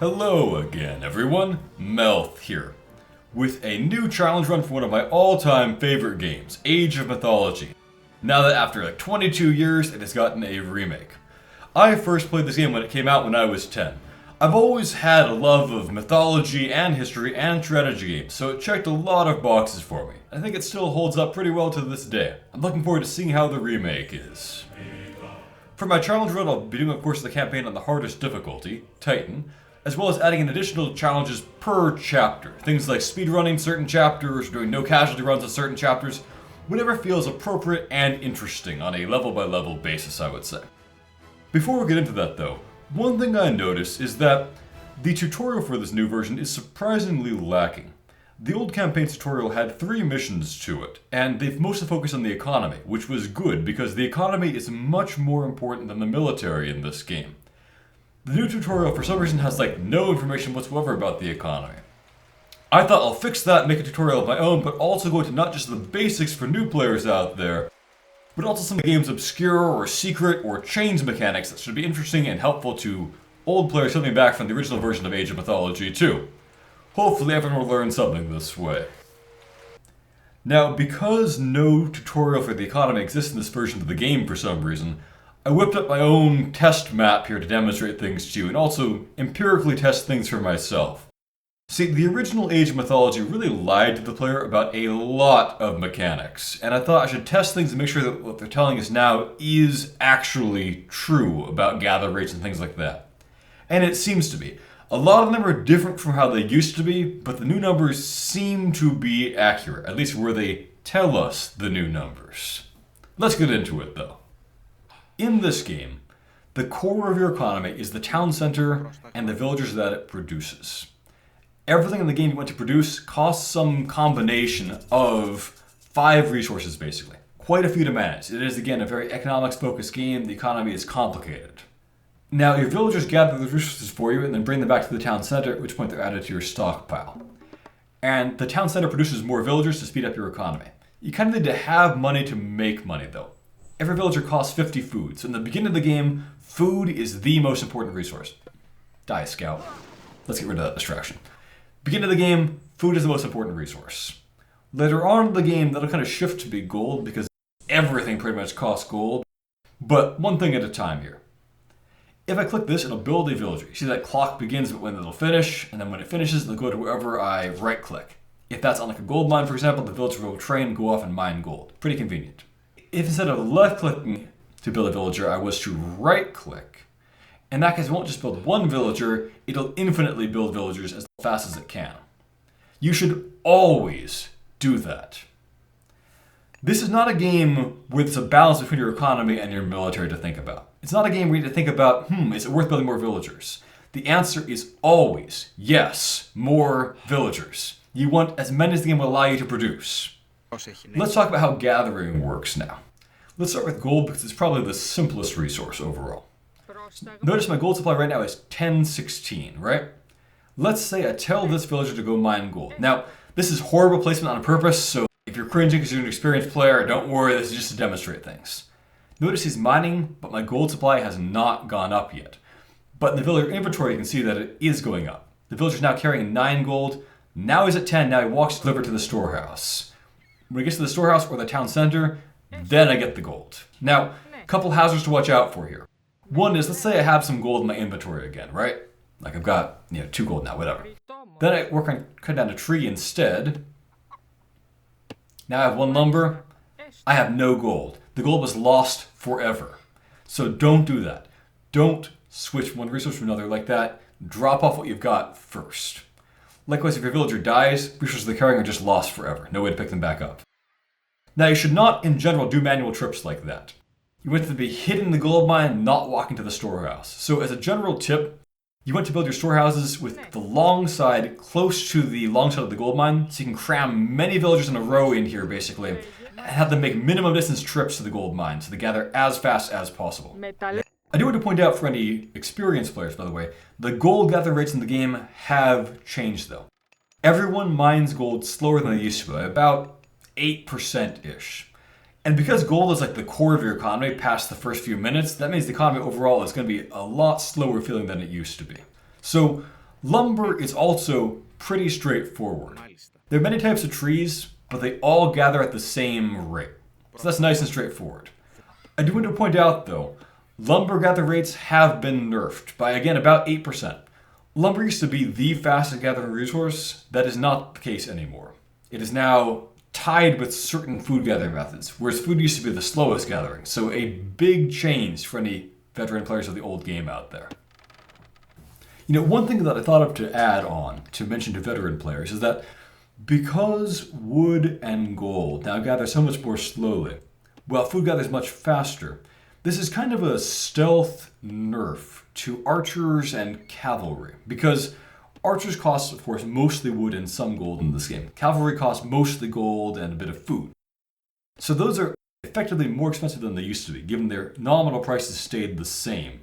Hello again, everyone. Melth here, with a new challenge run for one of my all-time favorite games, Age of Mythology. Now that after 22 years, it has gotten a remake. I first played this game when it came out when I was 10. I've always had a love of mythology and history and strategy games, so it checked a lot of boxes for me. I think it still holds up pretty well to this day. I'm looking forward to seeing how the remake is. For my challenge run, I'll be doing, of course, the campaign on the hardest difficulty, Titan, as well as adding in additional challenges per chapter. Things like speedrunning certain chapters, doing no casualty runs on certain chapters, whatever feels appropriate and interesting on a level-by-level basis, I would say. Before we get into that though, one thing I noticed is that the tutorial for this new version is surprisingly lacking. The old campaign tutorial had 3 missions to it, and they've mostly focused on the economy, which was good because the economy is much more important than the military in this game. The new tutorial for some reason has no information whatsoever about the economy. I thought I'll fix that, make a tutorial of my own, but also go into not just the basics for new players out there, but also some of the game's obscure or secret or change mechanics that should be interesting and helpful to old players coming back from the original version of Age of Mythology too. Hopefully everyone will learn something this way. Now, because no tutorial for the economy exists in this version of the game for some reason, I whipped up my own test map here to demonstrate things to you and also empirically test things for myself. See, the original Age of Mythology really lied to the player about a lot of mechanics, and I thought I should test things and make sure that what they're telling us now is actually true about gather rates and things like that. And it seems to be. A lot of them are different from how they used to be, but the new numbers seem to be accurate, at least where they tell us the new numbers. Let's get into it though. In this game, the core of your economy is the town center and the villagers that it produces. Everything in the game you want to produce costs some combination of 5 resources basically. Quite a few to manage. It is again a very economics-focused game. The economy is complicated. Now your villagers gather the resources for you and then bring them back to the town center, at which point they're added to your stockpile. And the town center produces more villagers to speed up your economy. You kind of need to have money to make money though. Every villager costs 50 food, so in the beginning of the game, food is the most important resource. Die, scout. Let's get rid of that distraction. Beginning of the game, food is the most important resource. Later on in the game, that'll kind of shift to be gold because everything pretty much costs gold. But one thing at a time here. If I click this, it'll build a villager. You see that clock begins but when it'll finish, and then when it finishes, it'll go to wherever I right-click. If that's on a gold mine, for example, the villager will train, go off and mine gold. Pretty convenient. If instead of left-clicking to build a villager, I was to right-click, in that case it won't just build one villager, it'll infinitely build villagers as fast as it can. You should always do that. This is not a game where there's a balance between your economy and your military to think about. It's not a game where you need to think about, is it worth building more villagers? The answer is always, yes, more villagers. You want as many as the game will allow you to produce. Let's talk about how gathering works now. Let's start with gold because it's probably the simplest resource overall. Notice my gold supply right now is 1016, right? Let's say I tell this villager to go mine gold. Now, this is horrible placement on purpose, so if you're cringing because you're an experienced player, don't worry, this is just to demonstrate things. Notice he's mining, but my gold supply has not gone up yet. But in the villager inventory, you can see that it is going up. The villager's now carrying 9 gold. Now he's at 10, now he walks to deliver to the storehouse. When he gets to the storehouse or the town center, then I get the gold. Now, a couple hazards to watch out for here. One is, let's say I have some gold in my inventory again, right? Like I've got, 2 gold now, whatever. Then I work on cutting down a tree instead. Now I have 1 lumber. I have no gold. The gold was lost forever. So don't do that. Don't switch one resource to another like that. Drop off what you've got first. Likewise, if your villager dies, resources they're carrying are just lost forever. No way to pick them back up. Now, you should not, in general, do manual trips like that. You want to be hitting the gold mine, not walking to the storehouse. So as a general tip, you want to build your storehouses with the long side close to the long side of the gold mine, so you can cram many villagers in a row in here, basically, and have them make minimum distance trips to the gold mine, so they gather as fast as possible. I do want to point out for any experienced players, by the way, the gold gather rates in the game have changed though. Everyone mines gold slower than they used to, by about 8%-ish. And because gold is like the core of your economy past the first few minutes, that means the economy overall is going to be a lot slower feeling than it used to be. So Lumber is also pretty straightforward. There are many types of trees, but they all gather at the same rate. So that's nice and straightforward. I do want to point out though, lumber gather rates have been nerfed by, again, about 8%. Lumber used to be the fastest gathering resource. That is not the case anymore. It is now tied with certain food gathering methods, whereas food used to be the slowest gathering. So a big change for any veteran players of the old game out there. You know, one thing that I thought of to add on to mention to veteran players is that because wood and gold now gather so much more slowly, while food gathers much faster, this is kind of a stealth nerf to archers and cavalry, because archers cost, of course, mostly wood and some gold in this game. Cavalry costs mostly gold and a bit of food. So those are effectively more expensive than they used to be, given their nominal prices stayed the same.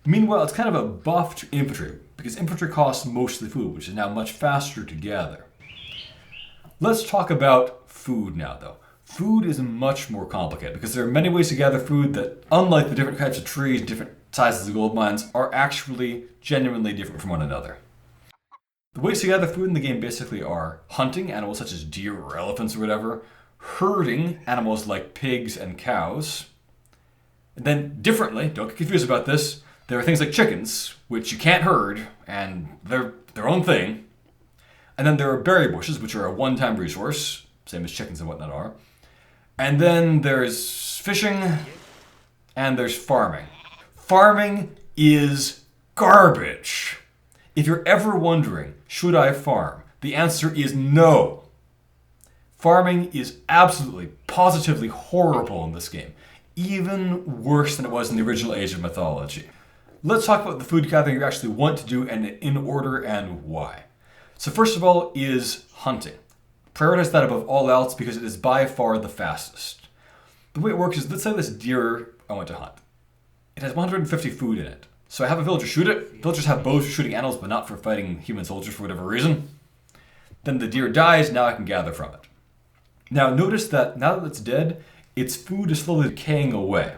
Meanwhile, it's kind of a buff to infantry, because infantry costs mostly food, which is now much faster to gather. Let's talk about food now, though. Food is much more complicated, because there are many ways to gather food that, unlike the different types of trees and different sizes of gold mines, are actually genuinely different from one another. The ways to gather food in the game basically are hunting animals such as deer or elephants or whatever, herding animals like pigs and cows, and then differently, don't get confused about this, there are things like chickens, which you can't herd, and they're their own thing. And then there are berry bushes, which are a one-time resource, same as chickens and whatnot are. And then there's fishing, and there's farming. Farming is garbage. If you're ever wondering, should I farm? The answer is no. Farming is absolutely, positively horrible in this game. Even worse than it was in the original Age of Mythology. Let's talk about the food gathering you actually want to do and in order and why. So first of all is hunting. Prioritize that above all else because it is by far the fastest. The way it works is, let's say this deer I want to hunt. It has 150 food in it. So I have a villager shoot it. Villagers have bows for shooting animals, but not for fighting human soldiers for whatever reason. Then the deer dies, now I can gather from it. Now notice that now that it's dead, its food is slowly decaying away.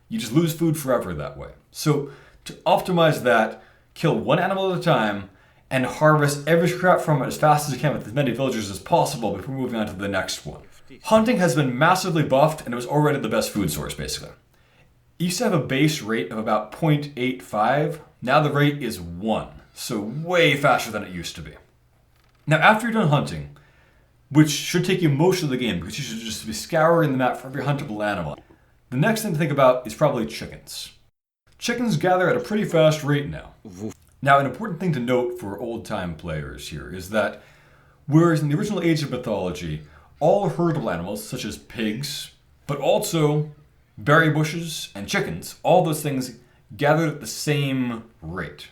You just lose food forever that way. So to optimize that, kill one animal at a time and harvest every scrap from it as fast as you can with as many villagers as possible before moving on to the next one. Hunting has been massively buffed and it was already the best food source basically. It used to have a base rate of about 0.85. Now the rate is 1, so way faster than it used to be. Now after you're done hunting, which should take you most of the game because you should just be scouring the map for every huntable animal, the next thing to think about is probably chickens. Chickens gather at a pretty fast rate now. Now, an important thing to note for old-time players here is that, whereas in the original Age of Mythology, all herdable animals, such as pigs, but also berry bushes and chickens, all those things gathered at the same rate.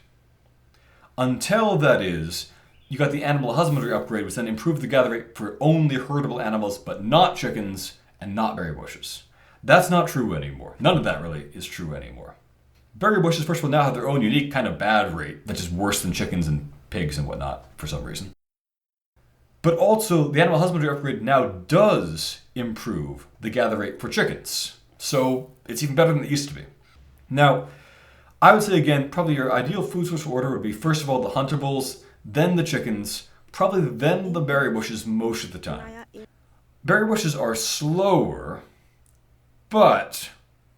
Until, that is, you got the animal husbandry upgrade, which then improved the gather rate for only herdable animals, but not chickens and not berry bushes. That's not true anymore. None of that really is true anymore. Berry bushes, first of all, now have their own unique kind of bad rate, that's just worse than chickens and pigs and whatnot, for some reason. But also, the animal husbandry upgrade now does improve the gather rate for chickens. So, it's even better than it used to be. Now, I would say again, probably your ideal food source order would be first of all the huntables, then the chickens, probably then the berry bushes most of the time. Berry bushes are slower, but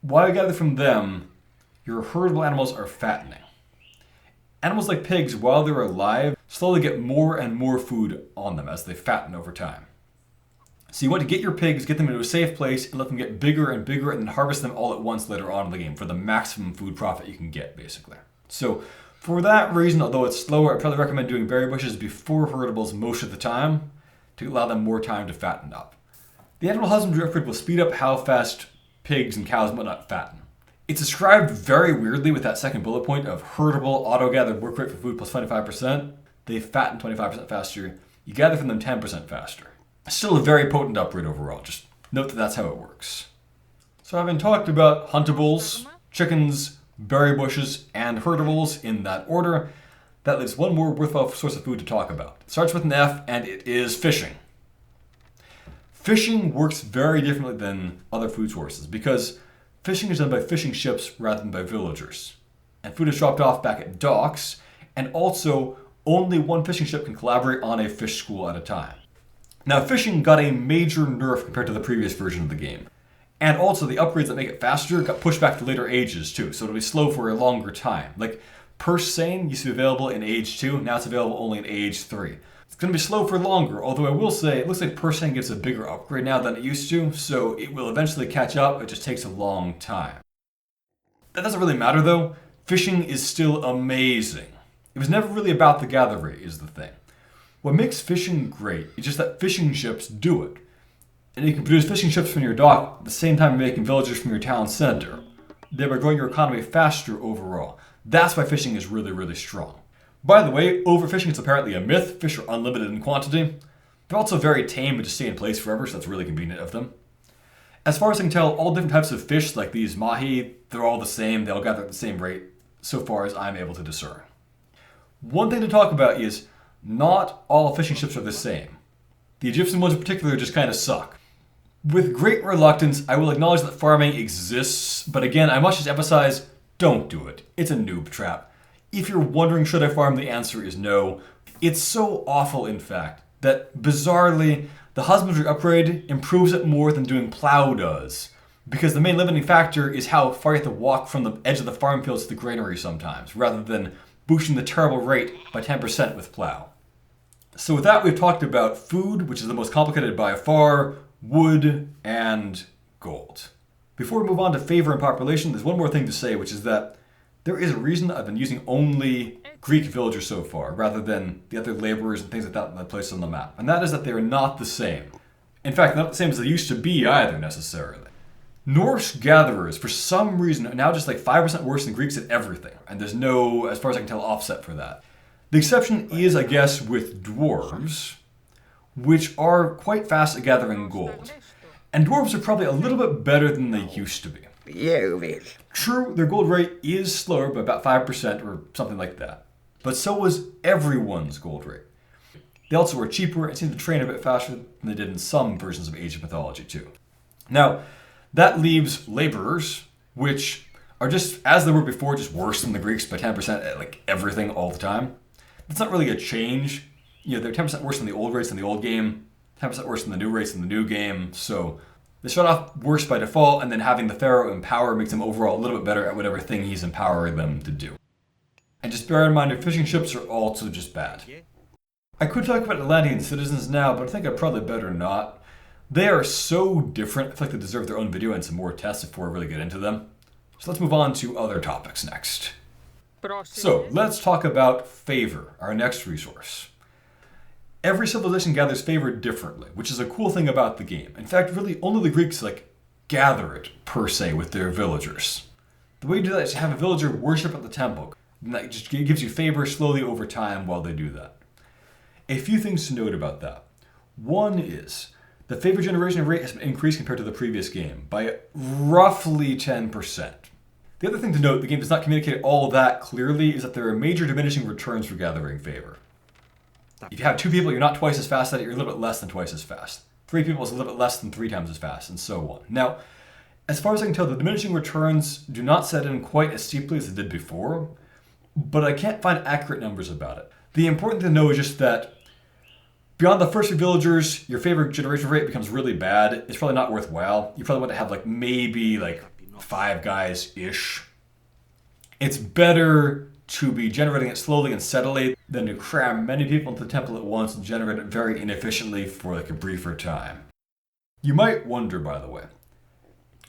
while you gather from them, your herdable animals are fattening. Animals like pigs, while they're alive, slowly get more and more food on them as they fatten over time. So you want to get your pigs, get them into a safe place, and let them get bigger and bigger, and then harvest them all at once later on in the game for the maximum food profit you can get, basically. So for that reason, although it's slower, I'd probably recommend doing berry bushes before herdables most of the time to allow them more time to fatten up. The animal husbandry upgrade will speed up how fast pigs and cows and whatnot fatten. It's described very weirdly with that second bullet point of herdable auto-gathered work rate for food plus 25%. They fatten 25% faster. You gather from them 10% faster. Still a very potent upgrade overall. Just note that that's how it works. So having talked about huntables, chickens, berry bushes, and herdables in that order, that leaves one more worthwhile source of food to talk about. It starts with an F, and it is fishing. Fishing works very differently than other food sources because fishing is done by fishing ships rather than by villagers. And food is dropped off back at docks, and also only one fishing ship can collaborate on a fish school at a time. Now, fishing got a major nerf compared to the previous version of the game. And also, the upgrades that make it faster got pushed back to later ages too, so it'll be slow for a longer time. Like, Purse Seine used to be available in Age 2, now it's available only in Age 3. It's going to be slow for longer, although I will say, it looks like Purse Seine gets a bigger upgrade now than it used to, so it will eventually catch up, it just takes a long time. That doesn't really matter though, fishing is still amazing. It was never really about the gather rate, is the thing. What makes fishing great is just that fishing ships do it. And you can produce fishing ships from your dock at the same time you're making villagers from your town center, thereby growing your economy faster overall. That's why fishing is really, really strong. By the way, overfishing is apparently a myth. Fish are unlimited in quantity. They're also very tame but just stay in place forever, so that's really convenient of them. As far as I can tell, all different types of fish, like these mahi, they're all the same. They all gather at the same rate, so far as I'm able to discern. One thing to talk about is not all fishing ships are the same. The Egyptian ones in particular just kind of suck. With great reluctance, I will acknowledge that farming exists, but again, I must just emphasize, don't do it. It's a noob trap. If you're wondering should I farm, the answer is no. It's so awful, in fact, that bizarrely, the husbandry upgrade improves it more than doing plow does. Because the main limiting factor is how far you have to walk from the edge of the farm fields to the granary sometimes, rather than boosting the terrible rate by 10% with plow. So with that, we've talked about food, which is the most complicated by far, wood, and gold. Before we move on to favor and population, there's one more thing to say, which is that there is a reason I've been using only Greek villagers so far, rather than the other laborers and things like that placed on the map. And that is that they are not the same. In fact, not the same as they used to be either, necessarily. Norse gatherers, for some reason, are now just like 5% worse than Greeks at everything. And there's no, as far as I can tell, offset for that. The exception is, I guess, with dwarves, which are quite fast at gathering gold. And dwarves are probably a little bit better than they used to be. True, their gold rate is slower by about 5% or something like that. But so was everyone's gold rate. They also were cheaper and seemed to train a bit faster than they did in some versions of Age of Mythology too. Now, that leaves laborers, which are just, as they were before, just worse than the Greeks by 10% at like everything all the time. It's not really a change. You know, they're 10% worse than the old rates in the old game, 10% worse than the new rates in the new game, so they start off worse by default, and then having the Pharaoh empower makes them overall a little bit better at whatever thing he's empowering them to do. And just bear in mind, your fishing ships are also just bad. I could talk about Atlantean citizens now, but I think I'd probably better not. They are so different, I feel like they deserve their own video and some more tests before I really get into them. So let's move on to other topics next. So, let's talk about favor, our next resource. Every civilization gathers favor differently, which is a cool thing about the game. In fact, really, only the Greeks, gather it, per se, with their villagers. The way you do that is to have a villager worship at the temple, and that just gives you favor slowly over time while they do that. A few things to note about that. One is, the favor generation rate has been increased compared to the previous game by roughly 10%. The other thing to note, the game does not communicate all that clearly, is that there are major diminishing returns for gathering favor. If you have 2 people, you're not twice as fast at it, you're a little bit less than twice as fast. 3 people is a little bit less than 3 times as fast, and so on. Now, as far as I can tell, the diminishing returns do not set in quite as steeply as they did before, but I can't find accurate numbers about it. The important thing to know is just that beyond the first few villagers, your favor generation rate becomes really bad. It's probably not worthwhile. You probably want to have maybe 5 guys-ish. It's better to be generating it slowly and steadily than to cram many people into the temple at once and generate it very inefficiently for a briefer time. You might wonder, by the way,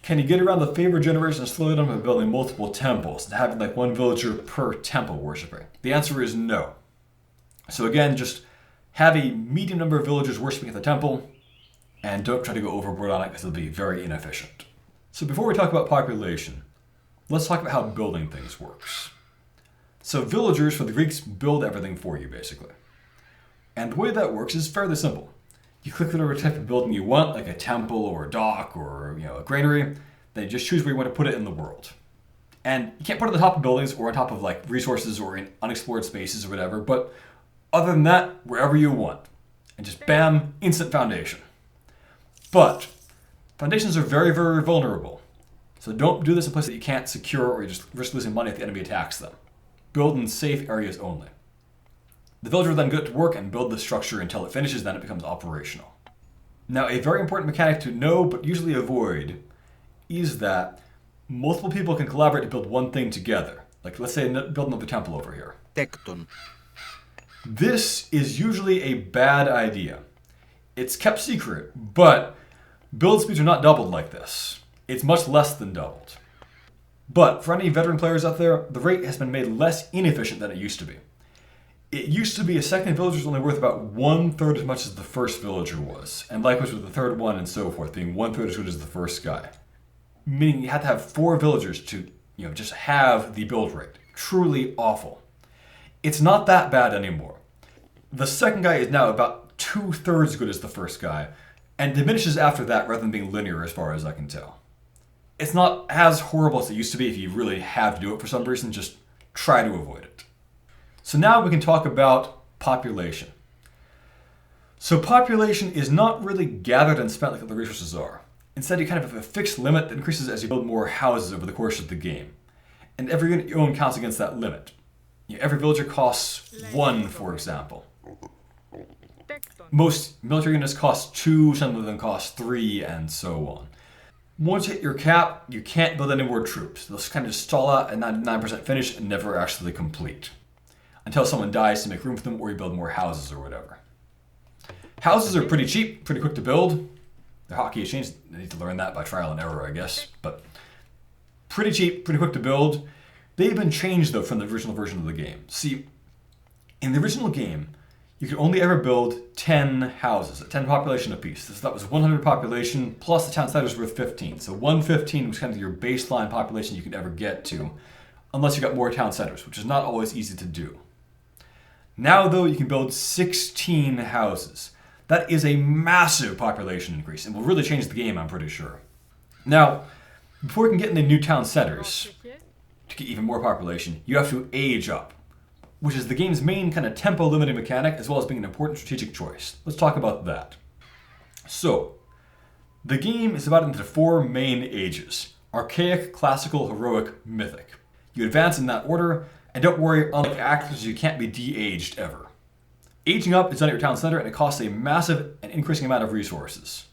can you get around the favor generation and slow it down by building multiple temples and having 1 villager per temple worshipping? The answer is no. So again, just have a medium number of villagers worshipping at the temple, and don't try to go overboard on it because it'll be very inefficient. So before we talk about population, let's talk about how building things works. So villagers for the Greeks build everything for you, basically. And the way that works is fairly simple. You click whatever type of building you want, like a temple or a dock or a granary, then you just choose where you want to put it in the world. And you can't put it on the top of buildings or on top of resources or in unexplored spaces or whatever, but other than that, wherever you want. And just bam, instant foundation. But foundations are very, very vulnerable. So don't do this in places that you can't secure or you just risk losing money if the enemy attacks them. build in safe areas only. The villager then get to work and build the structure until it finishes, then it becomes operational. Now, a very important mechanic to know, but usually avoid, is that multiple people can collaborate to build one thing together. Like, let's say, build another temple over here. Tecton. This is usually a bad idea. It's kept secret, but build speeds are not doubled like this. It's much less than doubled. But for any veteran players out there, the rate has been made less inefficient than it used to be. It used to be a second villager was only worth about 1/3 as much as the first villager was, and likewise with the third one and so forth, being 1/3 as good as the first guy. Meaning you had to have 4 villagers to, just have the build rate. Truly awful. It's not that bad anymore. The second guy is now about 2/3 as good as the first guy, and diminishes after that rather than being linear as far as I can tell. It's not as horrible as it used to be if you really have to do it for some reason, just try to avoid it. So now we can talk about population. So population is not really gathered and spent like the resources are. Instead, you kind of have a fixed limit that increases as you build more houses over the course of the game. And every unit you own counts against that limit. Every villager costs 1, for example. Most military units cost 2, some of them cost 3, and so on. Once you hit your cap, you can't build any more troops. They'll kind of stall out at 99% finish and never actually complete. Until someone dies to make room for them, or you build more houses or whatever. Houses are pretty cheap, pretty quick to build. They're hotkey exchange. I need to learn that by trial and error, I guess. But pretty cheap, pretty quick to build. They've been changed, though, from the original version of the game. See, in the original game, you could only ever build 10 houses, at 10 population apiece. So that was 100 population, plus the town site was worth 15. So 115 was kind of your baseline population you could ever get to, unless you got more town centers, which is not always easy to do. Now, though, you can build 16 houses. That is a massive population increase, and will really change the game, I'm pretty sure. Now, before you can get into new town centers, to get even more population, you have to age up, which is the game's main kind of tempo-limiting mechanic, as well as being an important strategic choice. Let's talk about that. So, the game is divided into 4 main ages: Archaic, Classical, Heroic, Mythic. You advance in that order, and don't worry, unlike actors, you can't be de-aged ever. Aging up is done at your town center, and it costs a massive and increasing amount of resources.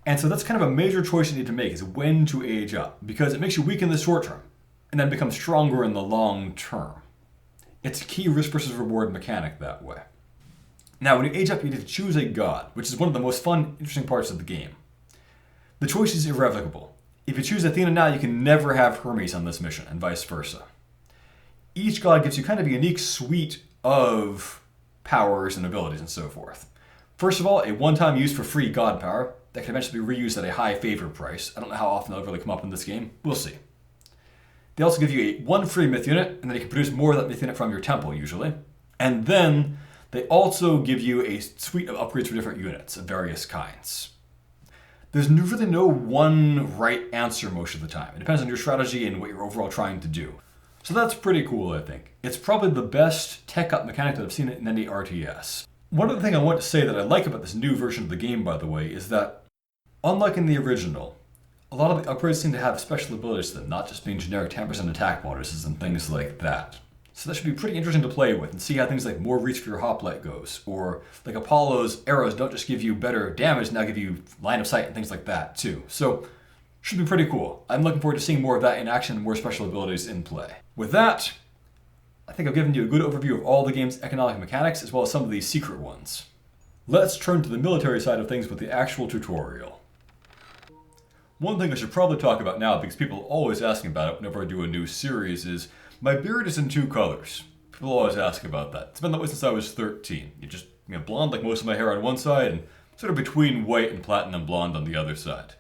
And so that's kind of a major choice you need to make, is when to age up, because it makes you weak in the short term, and then become stronger in the long term. It's a key risk versus reward mechanic that way. Now, when you age up, you need to choose a god, which is one of the most fun, interesting parts of the game. The choice is irrevocable. If you choose Athena now, you can never have Hermes on this mission, and vice versa. Each god gives you kind of a unique suite of powers and abilities and so forth. First of all, a one-time use for free god power that can eventually be reused at a high favor price. I don't know how often they'll really come up in this game. We'll see. They also give you one free myth unit, and then you can produce more of that myth unit from your temple, usually. And then they also give you a suite of upgrades for different units of various kinds. There's really no one right answer most of the time. It depends on your strategy and what you're overall trying to do. So that's pretty cool, I think. It's probably the best tech-up mechanic that I've seen in any RTS. One other thing I want to say that I like about this new version of the game, by the way, is that, unlike in the original, a lot of the upgrades seem to have special abilities to them, not just being generic 10% attack bonuses and things like that. So that should be pretty interesting to play with and see how things like more reach for your hoplite goes, or like Apollo's arrows don't just give you better damage, now give you line of sight and things like that too. So, should be pretty cool. I'm looking forward to seeing more of that in action and more special abilities in play. With that, I think I've given you a good overview of all the game's economic mechanics, as well as some of the secret ones. Let's turn to the military side of things with the actual tutorial. One thing I should probably talk about now, because people are always asking about it whenever I do a new series, is my beard is in 2 colors. People always ask about that. It's been that way since I was 13. You just blonde like most of my hair on one side, and sort of between white and platinum blonde on the other side.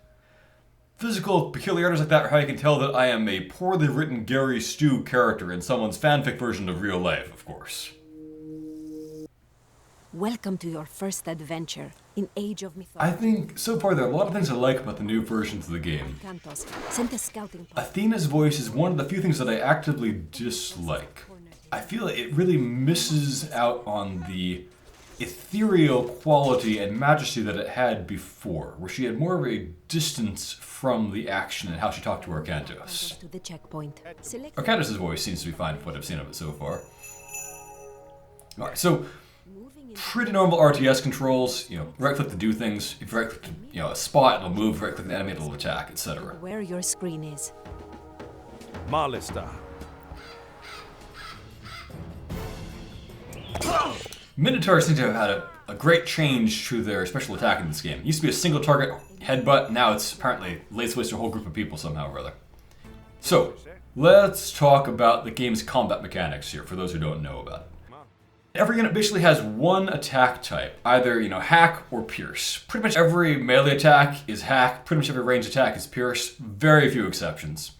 Physical peculiarities like that are how you can tell that I am a poorly written Gary Stu character in someone's fanfic version of real life, of course. Welcome to your first adventure in Age of Mythology. I think, so far, there are a lot of things I like about the new versions of the game. Cantos sent a scouting party. Athena's voice is one of the few things that I actively dislike. I feel like it really misses out on the ethereal quality and majesty that it had before, where she had more of a distance from the action and how she talked to Arcantos. To the checkpoint. Select Arcantos' voice seems to be fine with what I've seen of it so far. Alright, so pretty normal RTS controls, right click to do things. If you right click to, a spot, it'll move, right click to animate, it'll attack, etc. where your screen is. Malista. Minotaurs seem to have had a great change to their special attack in this game. It used to be a single target headbutt, now it's apparently lays waste to a whole group of people somehow or other. So, let's talk about the game's combat mechanics here, for those who don't know about it. Every unit basically has one attack type, either, hack or pierce. Pretty much every melee attack is hack, pretty much every ranged attack is pierce, very few exceptions.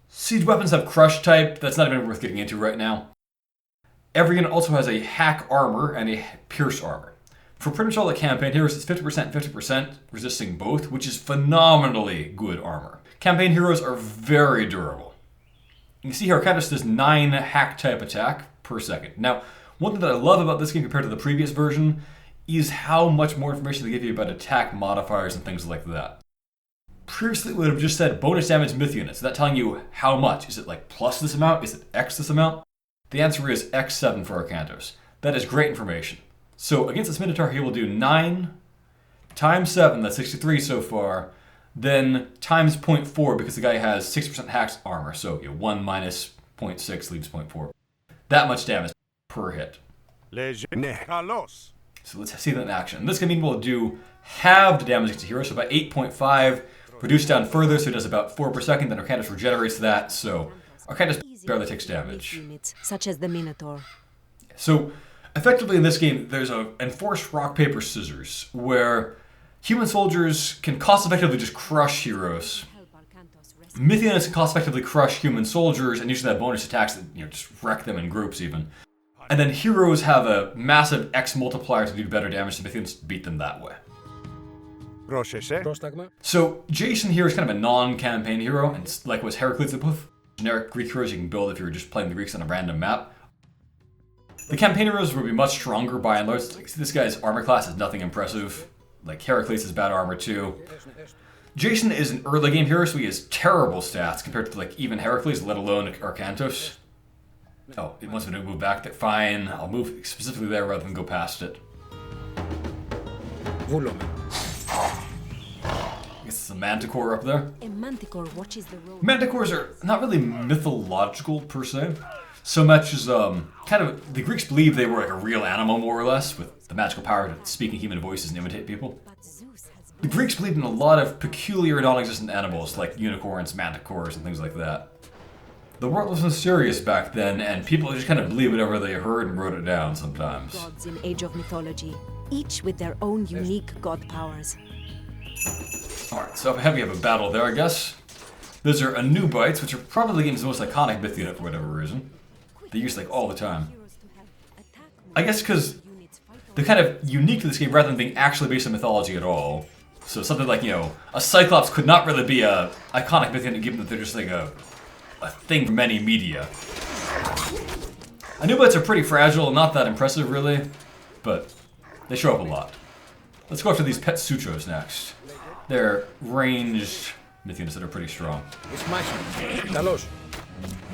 Siege weapons have crush type, that's not even worth getting into right now. Every unit also has a hack armor and a pierce armor. For pretty much all the campaign heroes, it's 50%, 50%, resisting both, which is phenomenally good armor. Campaign heroes are very durable. You can see here, Arcantos does 9 hack type attack per second. Now, one thing that I love about this game compared to the previous version is how much more information they give you about attack modifiers and things like that. Previously, it would have just said bonus damage myth units. Is that telling you how much? Is it like plus this amount? Is it X this amount? The answer is X7 for Arcantos. That is great information. So against this Minotaur, he will do 9 times 7, that's 63 so far, then times 0.4 because the guy has 60% hacked armor. So 1 minus 0.6 leaves 0.4. That much damage per hit. So let's see that in action. This can mean we'll do halved damage against a hero, so about 8.5, reduced down further, so it does about 4 per second, then Arcantos regenerates that, so Arcantos barely takes damage. Units, such as the Minotaur. So effectively in this game, there's an enforced rock, paper, scissors, where human soldiers can cost-effectively just crush heroes. Myth units can cost-effectively crush human soldiers, and usually have bonus attacks that just wreck them in groups even. And then heroes have a massive X multiplier to do better damage, so myth units beat them that way. So Jason here is kind of a non-campaign hero, and like was Heracles, they're both generic Greek heroes you can build if you're just playing the Greeks on a random map. The campaign heroes will be much stronger by and large. Like, see, this guy's armor class is nothing impressive. Like Heracles has bad armor too. Jason is an early game hero, so he has terrible stats compared to like even Heracles, let alone Arcantos. Oh, it wants me to move back there. Fine, I'll move specifically there rather than go past it. I guess it's a manticore up there. A manticore watches the road. Manticores are not really mythological per se, so much as kind of the Greeks believed they were like a real animal more or less, with the magical power to speak in human voices and imitate people. The Greeks believed in a lot of peculiar non-existent animals like unicorns, manticores, and things like that. The world wasn't serious back then, and people just kind of believed whatever they heard and wrote it down sometimes. Gods in Age of Mythology, each with their own unique god powers. Alright, so we have a battle there, I guess. Those are Anubites, which are probably the game's most iconic myth unit for whatever reason. They use like all the time. I guess because they're kind of unique to this game rather than being actually based on mythology at all. So something like, a Cyclops could not really be a iconic myth unit given that they're just like a thing from many media. Anubites are pretty fragile, not that impressive really, but they show up a lot. Let's go after these pet Sutros next. They're ranged myth units that are pretty strong.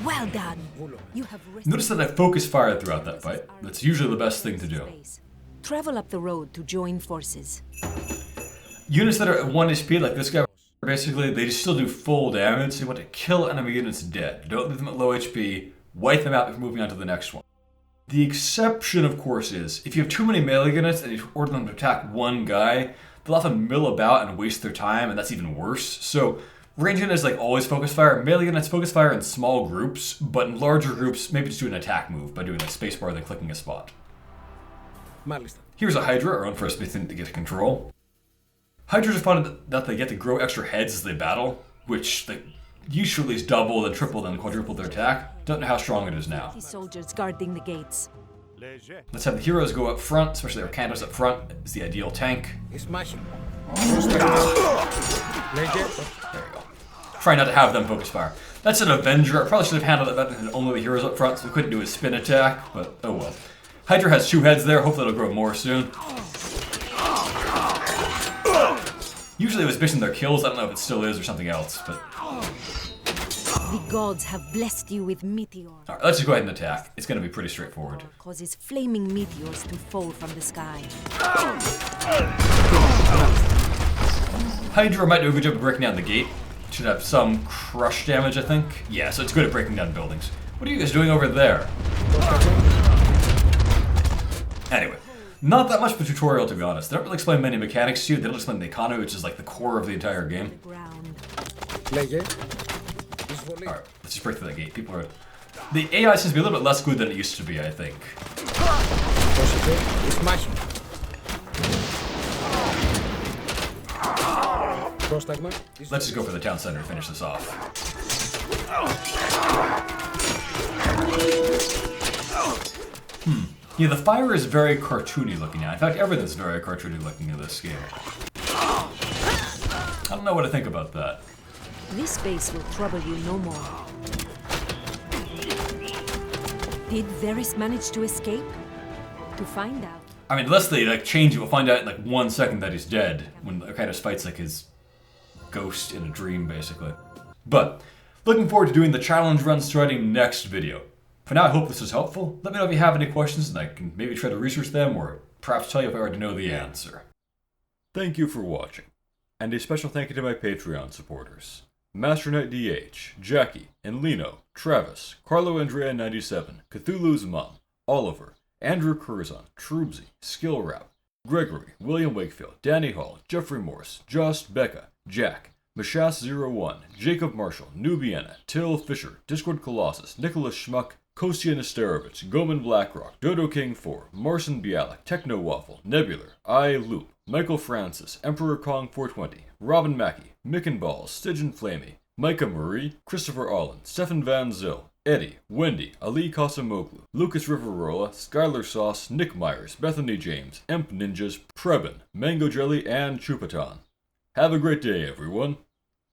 Well done. You have Notice that I focus fire throughout that fight. That's usually the best thing to do. Travel up the road to join forces. Units that are at 1 HP, like this guy, basically, they just still do full damage, so you want to kill enemy units dead. Don't leave them at low HP, wipe them out before moving on to the next one. The exception, of course, is if you have too many melee units and you order them to attack one guy, they'll often mill about and waste their time, and that's even worse. So, range units like always focus fire. Melee units focus fire in small groups, but in larger groups, maybe just do an attack move by doing like spacebar then clicking a spot. Here's a Hydra, our own first myth unit to get to control. Hydras are fun that they get to grow extra heads as they battle, which they usually is double, then triple, then quadruple their attack. Don't know how strong it is now. Soldiers guarding the gates. Let's have the heroes go up front, especially Arcantos up front. Is the ideal tank. There you go. Try not to have them focus fire. That's an Avenger. I probably should have handled it better than only the heroes up front, so we couldn't do a spin attack, but oh well. Hydra has 2 heads there, hopefully it'll grow more soon. Usually it was based on their kills, I don't know if it still is or something else, but... The gods have blessed you with meteor. Alright, let's just go ahead and attack. It's gonna be pretty straightforward. Causes flaming meteors to fall from the sky. Hydra might do a good job of breaking down the gate. Should have some crush damage, I think. Yeah, so it's good at breaking down buildings. What are you guys doing over there? Anyway, not that much of a tutorial, to be honest. They don't really explain many mechanics to you. They don't explain the economy, which is like the core of the entire game. Alright, let's just break through that gate. People are... The AI seems to be a little bit less good than it used to be, I think. Let's just go for the town center to finish this off. Yeah, the fire is very cartoony looking now. In fact, everything's very cartoony looking in this game. I don't know what to think about that. This base will trouble you no more. Did Varys manage to escape? To find out. I mean, unless they like change it, we'll find out in like 1 second that he's dead. When Arcadus fights like his ghost in a dream, basically. But, looking forward to doing the challenge run starting next video. For now, I hope this was helpful. Let me know if you have any questions and I can maybe try to research them or perhaps tell you if I already know the answer. Thank you for watching. And a special thank you to my Patreon supporters. Master Knight DH, Jackie, and Lino, Travis, Carlo Andrea 97, Cthulhu's Mom, Oliver, Andrew Curzon, Troobsy, Skill Rap, Gregory, William Wakefield, Danny Hall, Jeffrey Morse, Just, Becca, Jack, Mashas01, Jacob Marshall, Nubiana, Till Fisher, Discord Colossus, Nicholas Schmuck, Kostia Nesterovich, Goman Blackrock, Dodo King 4, Marcin Bialek, Techno Waffle, Nebular, I Loop, Michael Francis, Emperor Kong 420, Robin Mackey, Micken Balls, Stygian Flamey, Micah Marie, Christopher Allen, Stefan Van Zyl, Eddie, Wendy, Ali Kasamoglu, Lucas Riverola, Skylar Sauce, Nick Myers, Bethany James, Emp Ninjas, Prebin, Mango Jelly, and Chupaton. Have a great day, everyone.